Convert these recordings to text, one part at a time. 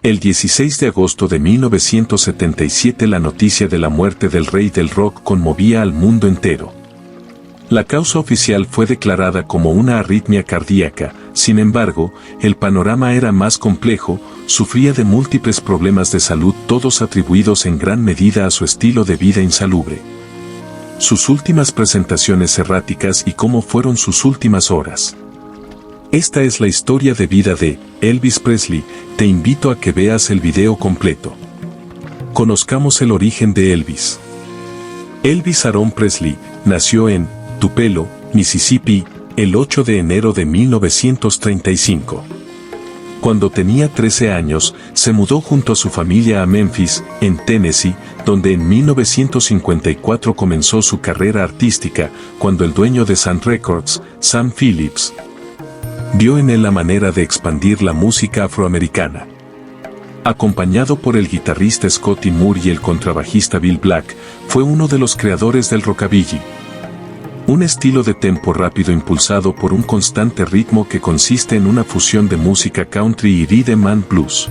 El 16 de agosto de 1977 la noticia de la muerte del rey del rock conmovía al mundo entero. La causa oficial fue declarada como una arritmia cardíaca, sin embargo, el panorama era más complejo, sufría de múltiples problemas de salud, todos atribuidos en gran medida a su estilo de vida insalubre. Sus últimas presentaciones erráticas y cómo fueron sus últimas horas. Esta es la historia de vida de Elvis Presley. Te invito a que veas el video completo. Conozcamos el origen de Elvis. Elvis Aaron Presley nació en Tupelo, Mississippi, el 8 de enero de 1935. Cuando tenía 13 años, se mudó junto a su familia a Memphis, en Tennessee, donde en 1954 comenzó su carrera artística, cuando el dueño de Sun Records, Sam Phillips, vio en él la manera de expandir la música afroamericana. Acompañado por el guitarrista Scotty Moore y el contrabajista Bill Black, fue uno de los creadores del rockabilly. Un estilo de tempo rápido impulsado por un constante ritmo que consiste en una fusión de música country y rhythm and blues.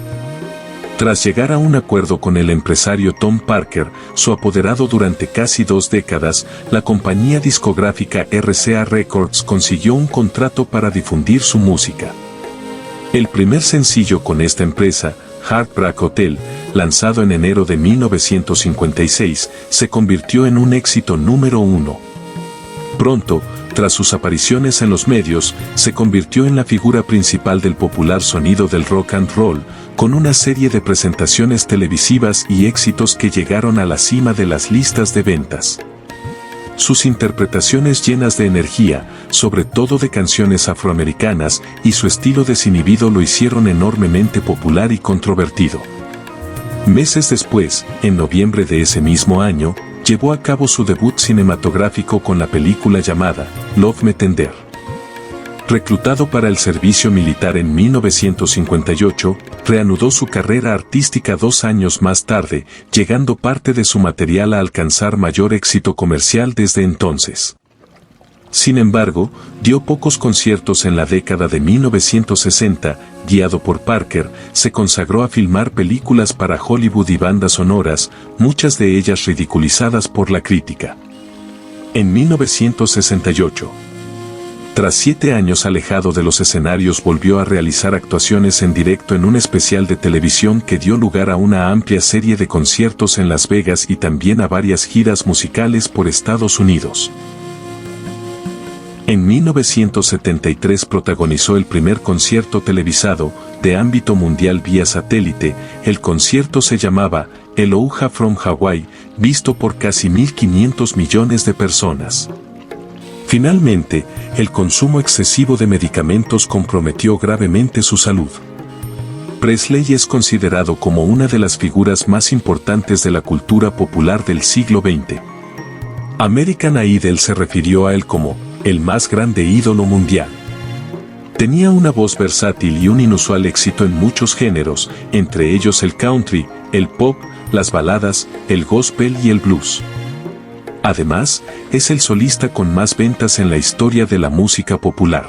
Tras llegar a un acuerdo con el empresario Tom Parker, su apoderado durante casi 2 décadas, la compañía discográfica RCA Records consiguió un contrato para difundir su música. El primer sencillo con esta empresa, Heartbreak Hotel, lanzado en enero de 1956, se convirtió en un éxito número 1. Pronto, tras sus apariciones en los medios, se convirtió en la figura principal del popular sonido del rock and roll, con una serie de presentaciones televisivas y éxitos que llegaron a la cima de las listas de ventas. Sus interpretaciones llenas de energía, sobre todo de canciones afroamericanas, y su estilo desinhibido lo hicieron enormemente popular y controvertido. Meses después, en noviembre de ese mismo año, llevó a cabo su debut cinematográfico con la película llamada Love Me Tender. Reclutado para el servicio militar en 1958, reanudó su carrera artística 2 años más tarde, llegando parte de su material a alcanzar mayor éxito comercial desde entonces. Sin embargo, dio pocos conciertos en la década de 1960, guiado por Parker, se consagró a filmar películas para Hollywood y bandas sonoras, muchas de ellas ridiculizadas por la crítica. En 1968, tras 7 años alejado de los escenarios, volvió a realizar actuaciones en directo en un especial de televisión que dio lugar a una amplia serie de conciertos en Las Vegas y también a varias giras musicales por Estados Unidos. En 1973 protagonizó el primer concierto televisado, de ámbito mundial vía satélite. El concierto se llamaba Aloha from Hawaii, visto por casi 1.500 millones de personas. Finalmente, el consumo excesivo de medicamentos comprometió gravemente su salud. Presley es considerado como una de las figuras más importantes de la cultura popular del siglo XX. American Idol se refirió a él como el más grande ídolo mundial. Tenía una voz versátil y un inusual éxito en muchos géneros, entre ellos el country, el pop, las baladas, el gospel y el blues. Además, es el solista con más ventas en la historia de la música popular.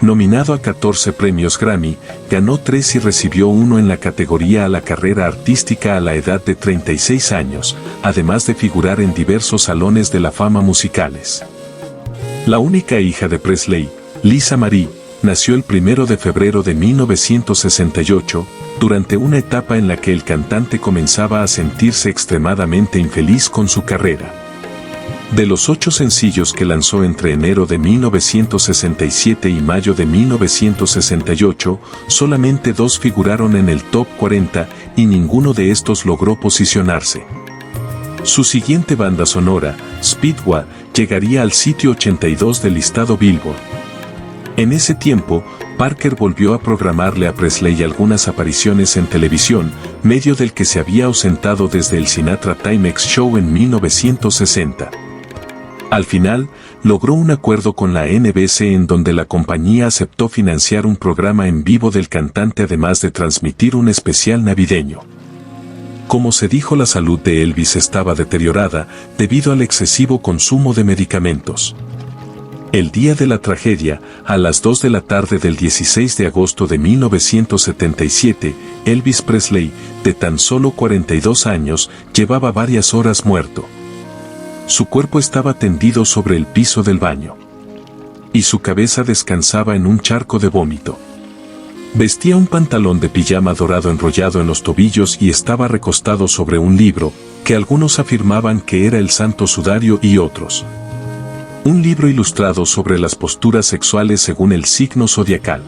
Nominado a 14 premios Grammy, ganó 3 y recibió 1 en la categoría a la carrera artística a la edad de 36 años, además de figurar en diversos salones de la fama musicales. La única hija de Presley, Lisa Marie, nació el 1 de febrero de 1968, durante una etapa en la que el cantante comenzaba a sentirse extremadamente infeliz con su carrera. De los 8 sencillos que lanzó entre enero de 1967 y mayo de 1968, solamente 2 figuraron en el top 40 y ninguno de estos logró posicionarse. Su siguiente banda sonora, Speedway, llegaría al sitio 82 del listado Billboard. En ese tiempo, Parker volvió a programarle a Presley algunas apariciones en televisión, medio del que se había ausentado desde el Sinatra Timex Show en 1960. Al final, logró un acuerdo con la NBC en donde la compañía aceptó financiar un programa en vivo del cantante además de transmitir un especial navideño. Como se dijo, la salud de Elvis estaba deteriorada debido al excesivo consumo de medicamentos. El día de la tragedia, a las 2 de la tarde del 16 de agosto de 1977, Elvis Presley, de tan solo 42 años, llevaba varias horas muerto. Su cuerpo estaba tendido sobre el piso del baño. Y su cabeza descansaba en un charco de vómito. Vestía un pantalón de pijama dorado enrollado en los tobillos y estaba recostado sobre un libro, que algunos afirmaban que era el Santo Sudario y otros. Un libro ilustrado sobre las posturas sexuales según el signo zodiacal.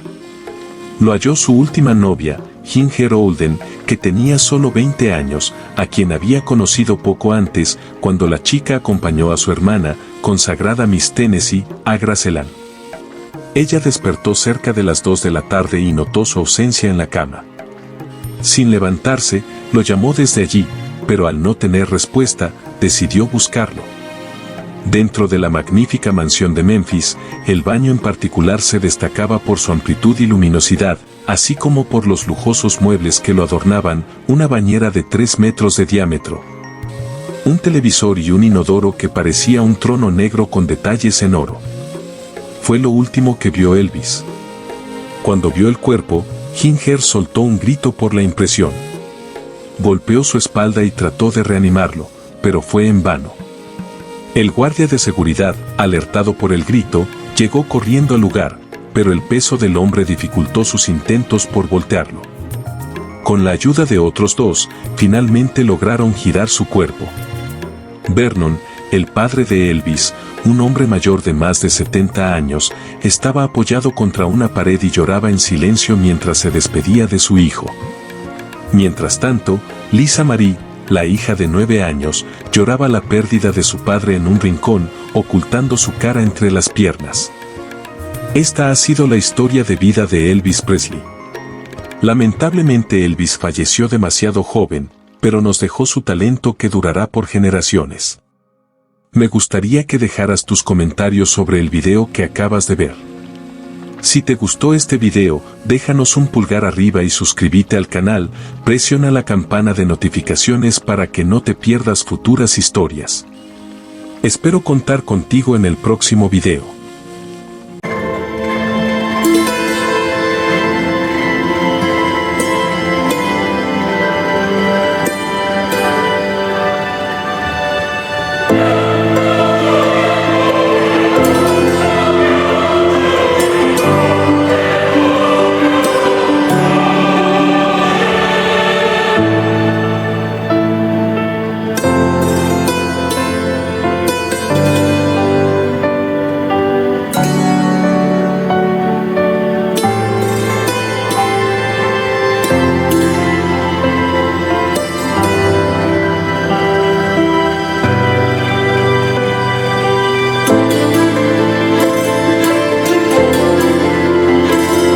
Lo halló su última novia, Ginger Holden, que tenía solo 20 años, a quien había conocido poco antes, cuando la chica acompañó a su hermana, consagrada Miss Tennessee, a Graceland. Ella despertó cerca de las 2 de la tarde y notó su ausencia en la cama. Sin levantarse, lo llamó desde allí, pero al no tener respuesta, decidió buscarlo. Dentro de la magnífica mansión de Memphis, el baño en particular se destacaba por su amplitud y luminosidad, así como por los lujosos muebles que lo adornaban, una bañera de 3 metros de diámetro, un televisor y un inodoro que parecía un trono negro con detalles en oro. Fue lo último que vio Elvis. Cuando vio el cuerpo, Ginger soltó un grito por la impresión. Golpeó su espalda y trató de reanimarlo, pero fue en vano. El guardia de seguridad, alertado por el grito, llegó corriendo al lugar, pero el peso del hombre dificultó sus intentos por voltearlo. Con la ayuda de otros dos, finalmente lograron girar su cuerpo. Vernon, el padre de Elvis, un hombre mayor de más de 70 años, estaba apoyado contra una pared y lloraba en silencio mientras se despedía de su hijo. Mientras tanto, Lisa Marie, la hija de 9 años, lloraba la pérdida de su padre en un rincón, ocultando su cara entre las piernas. Esta ha sido la historia de vida de Elvis Presley. Lamentablemente Elvis falleció demasiado joven, pero nos dejó su talento que durará por generaciones. Me gustaría que dejaras tus comentarios sobre el video que acabas de ver. Si te gustó este video, déjanos un pulgar arriba y suscríbete al canal, presiona la campana de notificaciones para que no te pierdas futuras historias. Espero contar contigo en el próximo video.